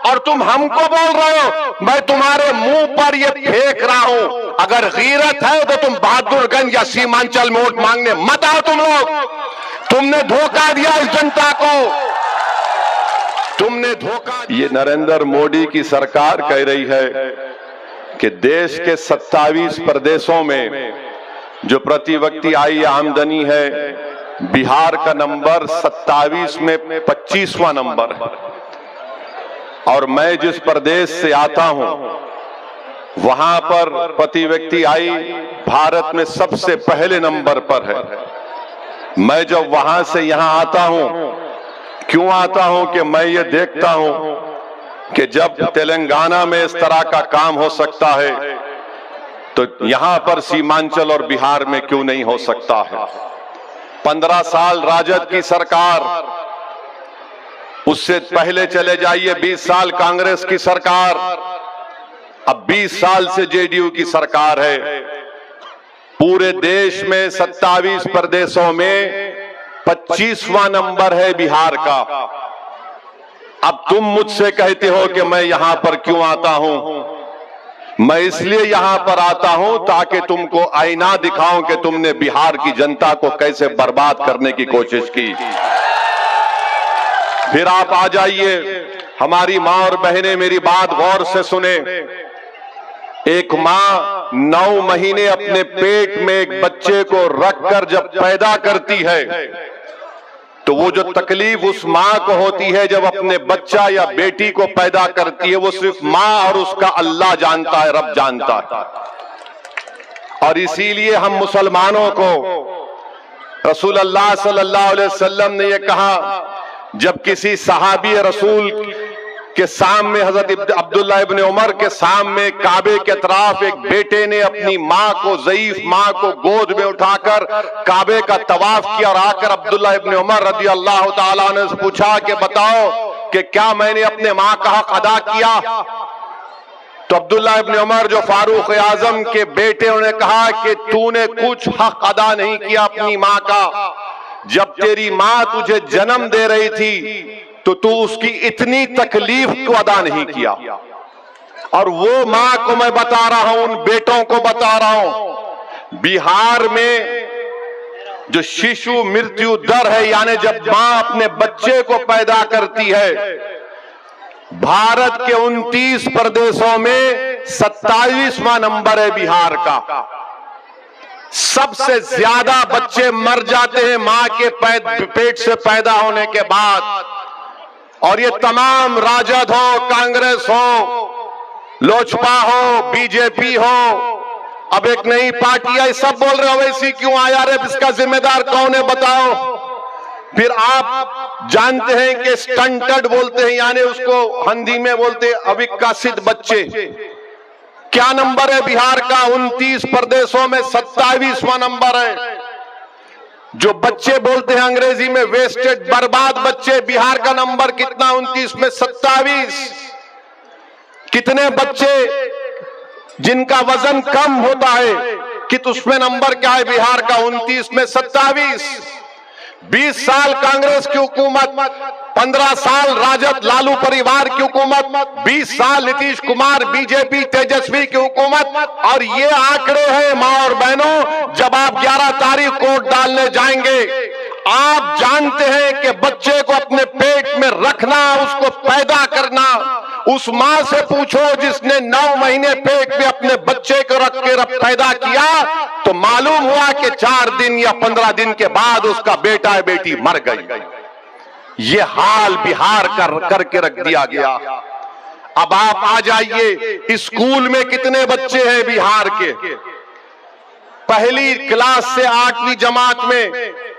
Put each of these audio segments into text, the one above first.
और तुम हमको बोल रहे हो। मैं तुम्हारे मुंह पर ये फेंक रहा हूं, अगर गीरत है तो तुम बहादुरगंज या सीमांचल में वोट मांगने मत आओ। तुम लोग, तुमने धोखा दिया इस जनता को, तुमने धोखा। ये नरेंद्र मोदी की सरकार कह रही है कि देश के 27 प्रदेशों में जो प्रति व्यक्ति आय आमदनी है, बिहार का नंबर 27 में 25वां नंबर है। और मैं जिस प्रदेश से आता हूं वहां पर प्रति व्यक्ति आय भारत में सबसे पहले नंबर पर है। मैं जब वहां से यहां आता हूं, क्यों आता हूं कि मैं ये देखता हूं कि जब तेलंगाना में इस तरह का काम हो सकता है तो यहां पर सीमांचल और बिहार में क्यों नहीं हो सकता है। 15 साल राजद की सरकार, उससे पहले चले जाइए 20 साल कांग्रेस की सरकार, अब 20 साल से जेडीयू की सरकार है। पूरे देश में 27 प्रदेशों में 25वां नंबर है बिहार का। अब तुम मुझसे कहते हो कि मैं यहां पर क्यों आता हूं। मैं इसलिए यहां पर आता हूं ताकि तुमको आईना दिखाऊं कि तुमने बिहार की जनता को कैसे बर्बाद करने की कोशिश की। फिर आप आ जाइए, हमारी मां और बहनें मेरी बात गौर से सुने। एक मां 9 महीने अपने पेट में एक बच्चे को रखकर जब पैदा करती है तो वो जो तकलीफ उस मां को होती है जब अपने बच्चा या बेटी को पैदा करती है, वो सिर्फ मां और उसका अल्लाह जानता है, रब जानता है। और इसीलिए हम मुसलमानों को रसूल अल्लाह सल्लल्लाहु अलैहि वसल्लम ने यह कहा, जब किसी सहाबी रसूल के सामने, हजरत अब्दुल्लाह इब्ने उमर के सामने काबे के तरफ एक बेटे ने अपनी मां को, ज़ईफ मां को गोद में उठाकर काबे का तवाफ किया और आकर अब्दुल्लाह इब्ने उमर रज़ी अल्लाह ताला अन्हु से पूछा कि बताओ कि क्या मैंने अपने मां का हक अदा किया। तो अब्दुल्लाह इब्ने उमर जो फारूक आजम के बेटे, उन्होंने कहा कि तूने कुछ हक अदा नहीं किया अपनी मां का। जब तेरी मां तुझे जन्म दे रही थी तो तू उसकी इतनी तकलीफ को अदा नहीं किया। और वो मां को मैं बता रहा हूं, उन बेटों को बता रहा हूं, बिहार में जो शिशु मृत्यु दर है, यानी जब मां अपने बच्चे को पैदा करती है, भारत के 29 प्रदेशों में 27वां नंबर है बिहार का। सबसे ज्यादा बच्चे मर जाते हैं मां के पेट से पैदा होने के बाद। और ये तमाम राजद हो, कांग्रेस हो, लोजपा हो, बीजेपी हो, अब एक नई पार्टी आई, सब बोल रहे हो वैसी क्यों आया रे, इसका जिम्मेदार कौन है बताओ। फिर आप जानते हैं कि स्टंटेड बोलते हैं, यानी उसको हिंदी में बोलते हैं अविकसित बच्चे। क्या नंबर है बिहार का? 29 प्रदेशों में 27वां नंबर है। जो बच्चे बोलते हैं अंग्रेजी में वेस्टेड, बर्बाद बच्चे, बिहार का नंबर कितना? 29 में 27। कितने बच्चे जिनका वजन कम होता है, कि उसमें नंबर क्या है बिहार का? 29 में 27। 20 साल कांग्रेस की हुकूमत, 15 साल राजद लालू परिवार की हुकूमत, 20 साल नीतीश कुमार बीजेपी तेजस्वी की हुकूमत। और ये आंकड़े हैं मां और बहनों, जब आप 11 तारीख को वोट डालने जाएंगे, आप जानते हैं कि बच्चे को अपने पेट में रखना, उसको पैदा करना, उस मां से पूछो जिसने 9 महीने पेट में अपने बच्चे को रख के पैदा किया, तो मालूम हुआ कि 4 दिन या 15 दिन के बाद उसका बेटा या बेटी मर गई। ये हाल बिहार करके रख दिया गया। अब आप आ जाइए, स्कूल में कितने बच्चे हैं बिहार के? पहली क्लास से 8वीं जमात में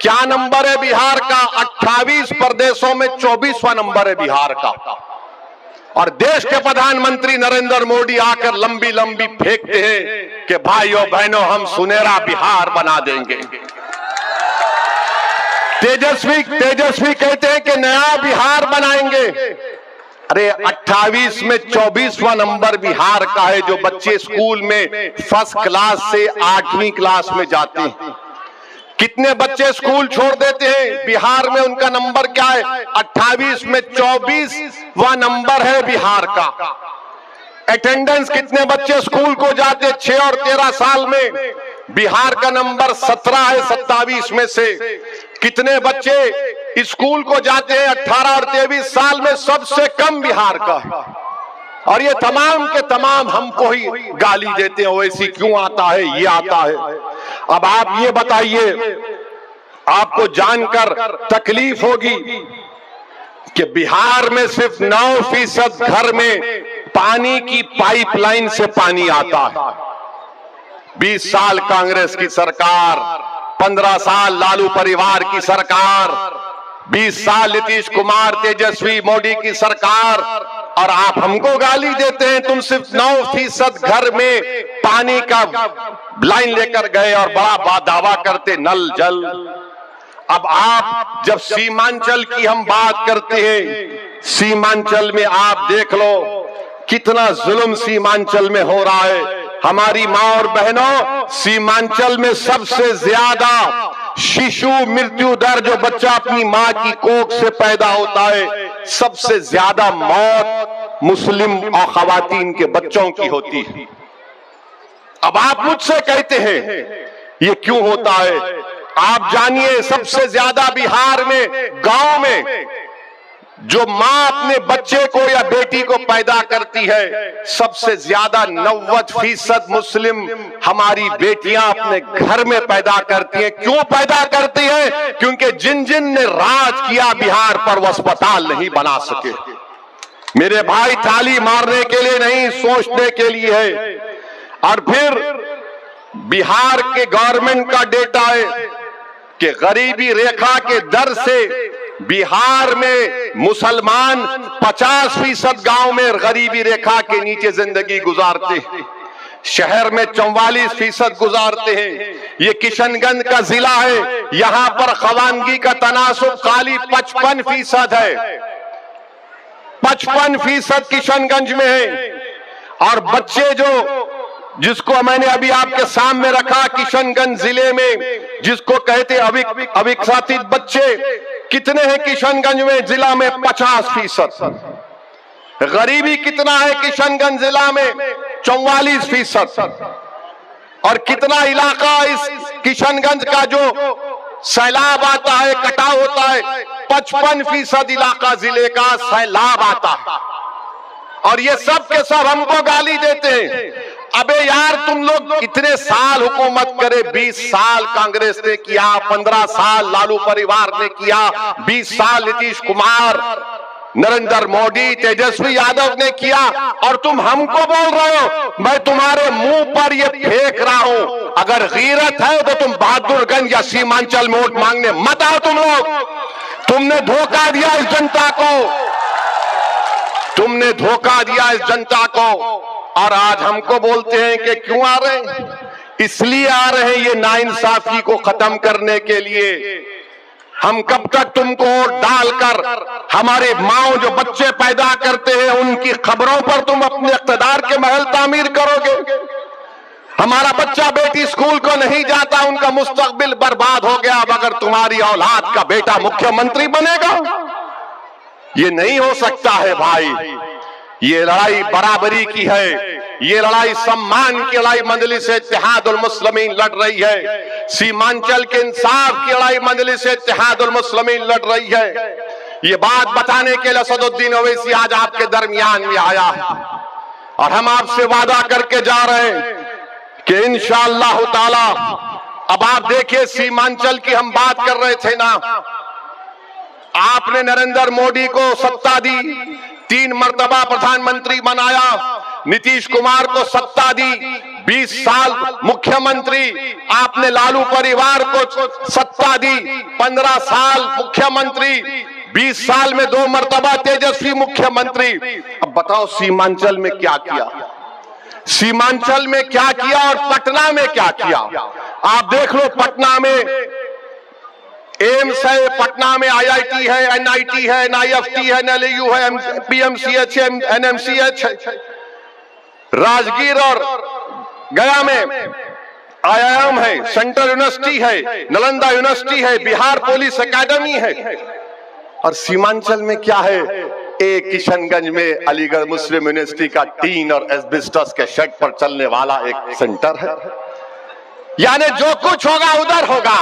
क्या नंबर है बिहार का? 28 प्रदेशों में 24वां नंबर है बिहार का। और देश के प्रधानमंत्री नरेंद्र मोदी आकर लंबी लंबी फेंकते हैं कि भाइयों बहनों हम सुनहरा बिहार बना देंगे। तेजस्वी कहते हैं कि नया बिहार बनाएंगे। अरे 28 में 24वां नंबर बिहार का है। जो बच्चे स्कूल में फर्स्ट क्लास से 8वीं क्लास में जाते हैं, कितने बच्चे स्कूल छोड़ देते हैं? बिहार में उनका नंबर क्या है? 28 में 24वां नंबर है बिहार का। अटेंडेंस कितने बच्चे स्कूल को जाते? 6 और 13 साल में बिहार का नंबर 17 है 27 में से। कितने बच्चे स्कूल को जाते हैं 18 और 23 साल में? सबसे कम बिहार का है। और ये तमाम के तमाम हमको ही गाली देते हैं, वैसी क्यों आता है, ये आता है। अब आप ये बताइए, आपको जानकर तकलीफ होगी कि बिहार में सिर्फ 9% घर में पानी की पाइपलाइन से पानी आता है। 20 साल कांग्रेस की सरकार, 15 साल लालू परिवार की सरकार, 20 साल नीतीश कुमार तेजस्वी मोदी की सरकार, और आप हमको गाली देते हैं। तुम सिर्फ 9% घर में पानी का लाइन लेकर गए और बड़ा दावा करते नल जल। अब आप जब सीमांचल की हम बात करते हैं, सीमांचल में आप देख लो कितना जुल्म सीमांचल में हो रहा है। हमारी मां और बहनों, सीमांचल में सबसे ज्यादा शिशु मृत्यु दर, जो बच्चा अपनी मां की कोख से पैदा होता है, सबसे ज्यादा मौत मुस्लिम और खवातीन के बच्चों की होती है। अब आप मुझसे कहते हैं ये क्यों होता है? आप जानिए, सबसे ज्यादा बिहार में गांव में जो मां अपने बच्चे को या बेटी को पैदा करती है, सबसे ज्यादा 90% मुस्लिम हमारी बेटियां अपने घर में पैदा करती हैं। क्यों पैदा करती है? क्योंकि जिन जिन ने राज किया बिहार पर, वो अस्पताल नहीं बना सके। मेरे भाई, ताली मारने के लिए नहीं, सोचने के लिए है। और फिर बिहार के गवर्नमेंट का डेटा है कि गरीबी रेखा के दर से बिहार में मुसलमान 50% गांव में गरीबी रेखा के नीचे जिंदगी गुजारते हैं। शहर में 44% गुजारते हैं। ये किशनगंज का जिला है, यहां पर खवानगी का तनासुब खाली 55% है। 55% किशनगंज में है। और बच्चे जिसको मैंने अभी आपके सामने रखा, किशनगंज जिले में जिसको कहते अविकसित बच्चे, कितने हैं किशनगंज में? जिला में 50%। गरीबी कितना है किशनगंज जिला में? 44%। और कितना इलाका इस किशनगंज का जो सैलाब आता है, कटाव होता है, 55% इलाका जिले का सैलाब आता है। और ये सब के सब हमको गाली देते हैं। अबे यार, तुम लोग इतने साल हुकूमत करे, 20 साल कांग्रेस ने किया, 15 साल लालू परिवार ने किया, 20 साल नीतीश कुमार, नरेंद्र मोदी, तेजस्वी यादव ने किया, और तुम हमको बोल रहे हो। मैं तुम्हारे मुंह पर ये फेंक रहा हूं, अगर गीरत है तो तुम बहादुरगंज या सीमांचल में वोट मांगने मत आओ। तुम लोग, तुमने धोखा दिया इस जनता को, तुमने धोखा दिया इस जनता को। और आज हमको बोलते हैं कि क्यों आ रहे हैं? इसलिए आ रहे हैं ये नाइंसाफी को खत्म करने के लिए। हम कब तक तुमको डालकर हमारे माओ जो बच्चे पैदा करते हैं उनकी खबरों पर तुम अपने इख्तिदार के महल तामीर करोगे? हमारा बच्चा बेटी स्कूल को नहीं जाता, उनका मुस्तकबिल बर्बाद हो गया। अब अगर तुम्हारी औलाद का बेटा मुख्यमंत्री बनेगा, ये नहीं हो सकता है भाई। ये लड़ाई बराबरी की है, ये लड़ाई सम्मान की लड़ाई मजलिस इत्तेहादुल मुस्लिमीन लड़ रही है। सीमांचल के इंसाफ की लड़ाई मजलिस इत्तेहादुल मुस्लिमीन लड़ रही है। ये बात बताने के लिए असदुद्दीन ओवैसी आज आपके दरमियान में आया है, और हम आपसे वादा करके जा रहे हैं कि इंशाअल्लाह ताला। अब आप देखिए, सीमांचल की हम बात कर रहे थे ना, आपने नरेंद्र मोदी को सत्ता दी, 3 मर्तबा प्रधानमंत्री बनाया, नीतीश कुमार को सत्ता दी, 20 साल मुख्यमंत्री, आपने लालू परिवार को सत्ता दी, 15 साल मुख्यमंत्री, 20 साल में 2 मर्तबा तेजस्वी मुख्यमंत्री। अब बताओ सीमांचल में क्या किया, सीमांचल में क्या किया और पटना में क्या किया? आप देख लो, पटना में एम्स है, पटना में IIT है, NIT है, NIFT है, NLU है, PMCH है, NMCH है। राजगीर और गया में IIM है, सेंट्रल यूनिवर्सिटी है, नालंदा यूनिवर्सिटी है, बिहार पुलिस एकेडमी है। और सीमांचल में क्या है? एक किशनगंज में अलीगढ़ मुस्लिम यूनिवर्सिटी का टीन और एस्बेस्टस के शेड पर चलने वाला एक सेंटर है। यानी जो कुछ होगा उधर होगा।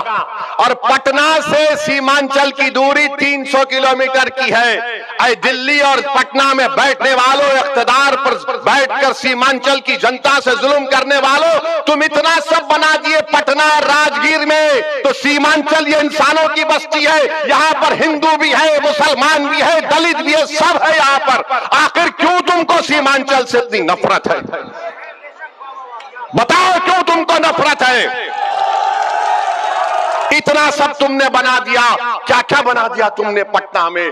और पटना से सीमांचल की दूरी 300 किलोमीटर की है। ऐ दिल्ली और पटना में बैठने वालों, इख्तिदार पर बैठकर सीमांचल की जनता से जुल्म करने वालों, तुम इतना सब बना दिए पटना और राजगीर में। तो सीमांचल ये इंसानों की बस्ती है, यहाँ पर हिंदू भी है, मुसलमान भी है, दलित भी है, सब है यहाँ पर। आखिर क्यों तुमको सीमांचल से इतनी नफरत है? बताओ क्यों तुमको नफरत है? इतना सब तुमने बना दिया, क्या क्या बना दिया तुमने पटना में।